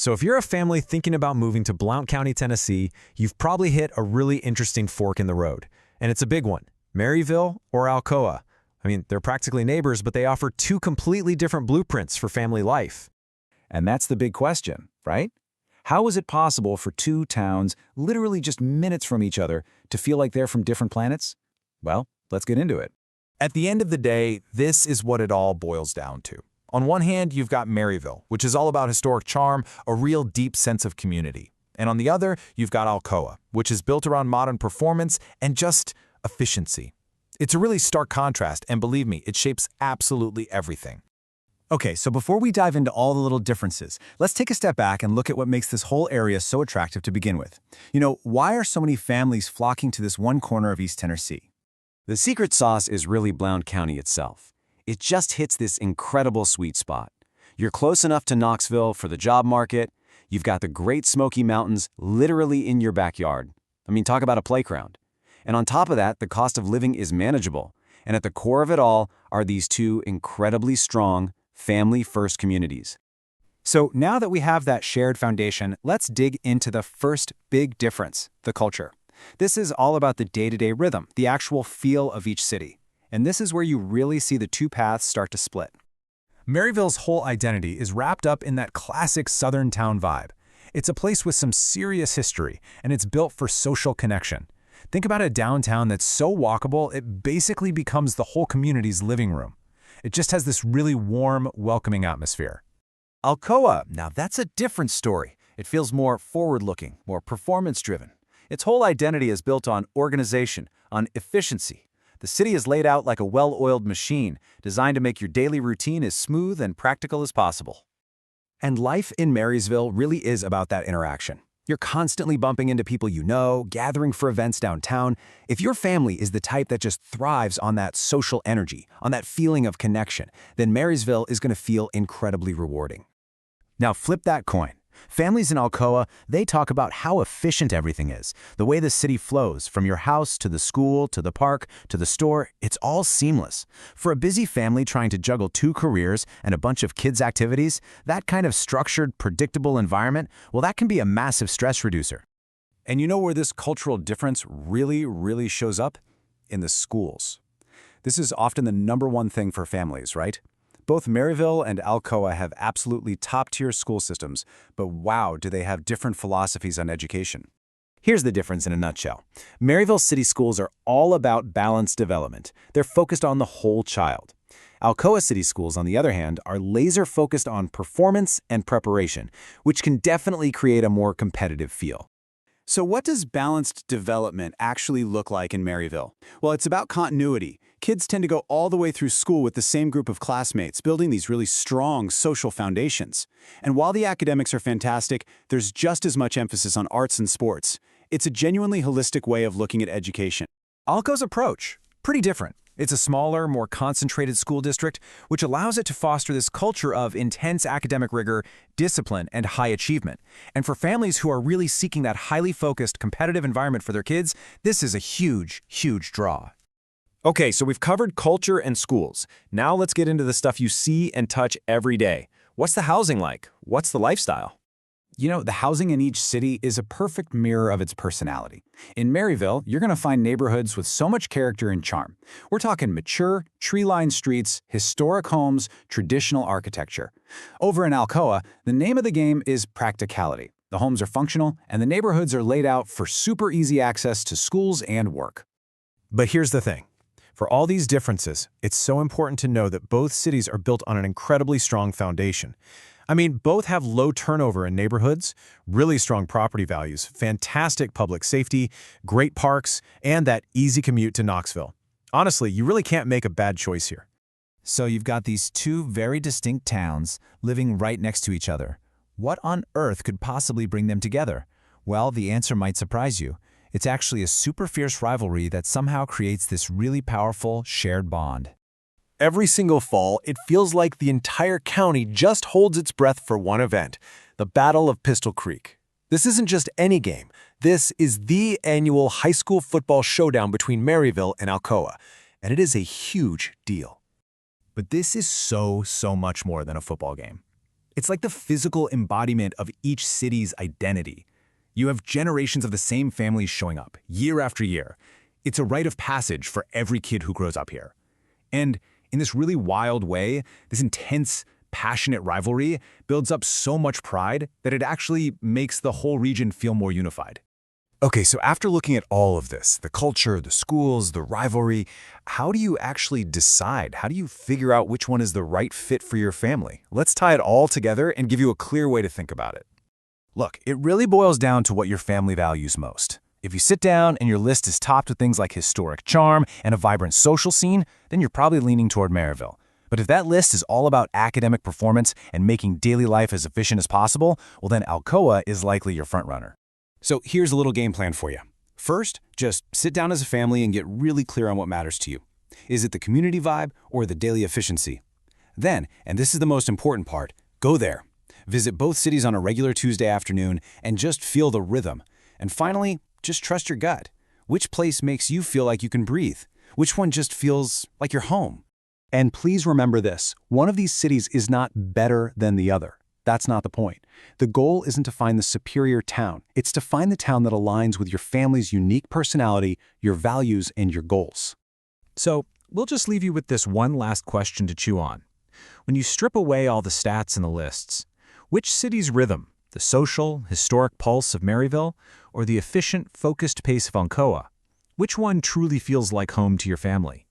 So if you're a family thinking about moving to Blount County, Tennessee, you've probably hit a really interesting fork in the road. And it's a big one. Maryville or Alcoa. I mean, they're practically neighbors, but they offer two completely different blueprints for family life. And that's the big question, right? How is it possible for two towns, literally just minutes from each other, to feel like they're from different planets? Well, let's get into it. At the end of the day, this is what it all boils down to. On one hand, you've got Maryville, which is all about historic charm, a real deep sense of community. And on the other, you've got Alcoa, which is built around modern performance and just efficiency. It's a really stark contrast, and believe me, it shapes absolutely everything. Okay, so before we dive into all the little differences, let's take a step back and look at what makes this whole area so attractive to begin with. Why are so many families flocking to this one corner of East Tennessee? The secret sauce is really Blount County itself. It just hits this incredible sweet spot. You're close enough to Knoxville for the job market. You've got the Great Smoky Mountains literally in your backyard. I mean, talk about a playground. And on top of that, the cost of living is manageable. And at the core of it all are these two incredibly strong, family-first communities. So now that we have that shared foundation, let's dig into the first big difference, the culture. This is all about the day-to-day rhythm, the actual feel of each city. And this is where you really see the two paths start to split. Maryville's whole identity is wrapped up in that classic southern town vibe. It's a place with some serious history, and it's built for social connection. Think about a downtown that's so walkable, it basically becomes the whole community's living room. It just has this really warm, welcoming atmosphere. Alcoa, now that's a different story. It feels more forward-looking, more performance-driven. Its whole identity is built on organization, on efficiency. The city is laid out like a well-oiled machine, designed to make your daily routine as smooth and practical as possible. And life in Marysville really is about that interaction. You're constantly bumping into people you know, gathering for events downtown. If your family is the type that just thrives on that social energy, on that feeling of connection, then Marysville is going to feel incredibly rewarding. Now flip that coin. Families in Alcoa, they talk about how efficient everything is. The way the city flows, from your house to the school, to the park, to the store, it's all seamless. For a busy family trying to juggle two careers and a bunch of kids' activities, that kind of structured, predictable environment, well, that can be a massive stress reducer. And you know where this cultural difference really shows up? In the schools. This is often the #1 thing for families, right? Both Maryville and Alcoa have absolutely top-tier school systems, but wow, do they have different philosophies on education. Here's the difference in a nutshell. Maryville city schools are all about balanced development. They're focused on the whole child. Alcoa city schools, on the other hand, are laser-focused on performance and preparation, which can definitely create a more competitive feel. So what does balanced development actually look like in Maryville? Well, it's about continuity. Kids tend to go all the way through school with the same group of classmates, building these really strong social foundations. And while the academics are fantastic, there's just as much emphasis on arts and sports. It's a genuinely holistic way of looking at education. Alcoa's approach, pretty different. It's a smaller, more concentrated school district, which allows it to foster this culture of intense academic rigor, discipline, and high achievement. And for families who are really seeking that highly focused, competitive environment for their kids, this is a huge draw. Okay, so we've covered culture and schools. Now let's get into the stuff you see and touch every day. What's the housing like? What's the lifestyle? The housing in each city is a perfect mirror of its personality. In Maryville, you're going to find neighborhoods with so much character and charm. We're talking mature, tree-lined streets, historic homes, traditional architecture. Over in Alcoa, the name of the game is practicality. The homes are functional, and the neighborhoods are laid out for super easy access to schools and work. But here's the thing. For all these differences, it's so important to know that both cities are built on an incredibly strong foundation. I mean, both have low turnover in neighborhoods, really strong property values, fantastic public safety, great parks, and that easy commute to Knoxville. Honestly, you really can't make a bad choice here. So you've got these two very distinct towns living right next to each other. What on earth could possibly bring them together? Well, the answer might surprise you. It's actually a super fierce rivalry that somehow creates this really powerful shared bond. Every single fall, it feels like the entire county just holds its breath for one event, the Battle of Pistol Creek. This isn't just any game. This is the annual high school football showdown between Maryville and Alcoa, and it is a huge deal. But this is so much more than a football game. It's like the physical embodiment of each city's identity. You have generations of the same families showing up, year after year. It's a rite of passage for every kid who grows up here. And in this really wild way, this intense, passionate rivalry builds up so much pride that it actually makes the whole region feel more unified. Okay, so after looking at all of this, the culture, the schools, the rivalry, how do you actually decide? How do you figure out which one is the right fit for your family? Let's tie it all together and give you a clear way to think about it. Look, it really boils down to what your family values most. If you sit down and your list is topped with things like historic charm and a vibrant social scene, then you're probably leaning toward Maryville. But if that list is all about academic performance and making daily life as efficient as possible, well then Alcoa is likely your frontrunner. So here's a little game plan for you. First, just sit down as a family and get really clear on what matters to you. Is it the community vibe or the daily efficiency? Then, and this is the most important part, go there. Visit both cities on a regular Tuesday afternoon and just feel the rhythm. And finally, just trust your gut. Which place makes you feel like you can breathe? Which one just feels like you're home? And please remember this, one of these cities is not better than the other. That's not the point. The goal isn't to find the superior town. It's to find the town that aligns with your family's unique personality, your values, and your goals. So, we'll just leave you with this one last question to chew on. When you strip away all the stats and the lists, which city's rhythm, the social, historic pulse of Maryville, or the efficient, focused pace of Alcoa, which one truly feels like home to your family?